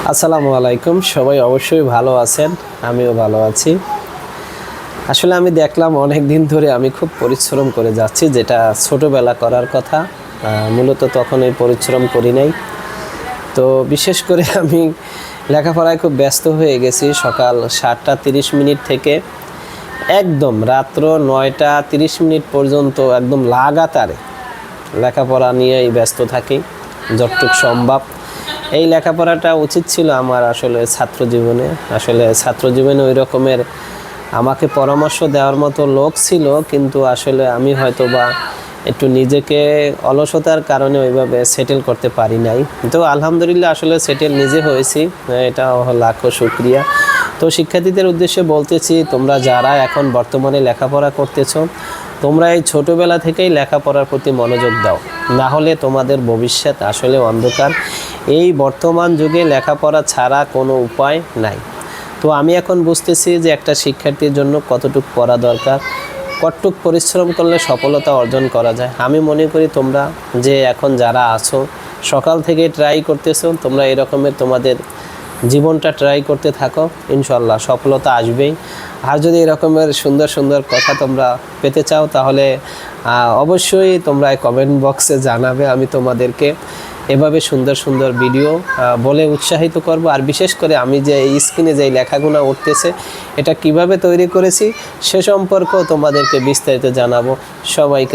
আসসালামু আলাইকুম, সবাই অবশ্যই ভালো আছেন, আমিও ভালো আছি। আসলে আমি দেখলাম অনেক দিন ধরে আমি খুব পরিশ্রম করে যাচ্ছি, যেটা ছোটোবেলা করার কথা। মূলত তখন এই পরিশ্রম করি নাই। তো বিশেষ করে আমি লেখাপড়ায় খুব ব্যস্ত হয়ে গেছি। সকাল 7:30 থেকে একদম রাত্র 9:30 পর্যন্ত একদম লাগাতারে লেখাপড়া নিয়েই ব্যস্ত থাকি যতটুকু সম্ভব। এই লেখাপড়াটা উচিত ছিল আমার আসলে ছাত্র জীবনে ওই রকমের আমাকে পরামর্শ দেওয়ার মতো লোক ছিল, কিন্তু আসলে আমি হয়তো বা একটু নিজেকে অলসতার কারণে ওইভাবে সেটেল করতে পারি নাই। তো আলহামদুলিল্লাহ আসলে সেটেল নিজে হয়েছি, এটা লাখো শুকরিয়া। তো শিক্ষার্থীদের উদ্দেশ্যে বলতেছি, তোমরা যারা এখন বর্তমানে লেখাপড়া করতেছো, তোমরা এই ছোটোবেলা থেকেই লেখাপড়ার প্রতি মনোযোগ দাও, না হলে তোমাদের ভবিষ্যৎ আসলে অন্ধকার। এই বর্তমান যুগে লেখাপড়া ছাড়া কোনো উপায় নাই। তো আমি এখন বুঝতেছি যে একটা শিক্ষার্থীর জন্য কতটুকু পড়া দরকার, কতটুকু পরিশ্রম করলে সফলতা অর্জন করা যায়। আমি মনে করি তোমরা যে এখন যারা আছো সকাল থেকে ট্রাই করতেছো, তোমরা এরকমের তোমাদের জীবনটা ট্রাই করতে থাকো, ইনশাল্লাহ সফলতা আসবেই। আর যদি এরকমের সুন্দর সুন্দর কথা তোমরা পেতে চাও, তাহলে অবশ্যই তোমরা কমেন্ট বক্সে জানাবে। আমি তোমাদেরকে এভাবে সুন্দর সুন্দর ভিডিও বলে উৎসাহিত করব। আর বিশেষ করে আমি যে এই স্ক্রিনে যে লেখাগুলো উঠতেছে, এটা কিভাবে তৈরি করেছি সে সম্পর্কেও তোমাদেরকে বিস্তারিত জানাবো। সবাইকে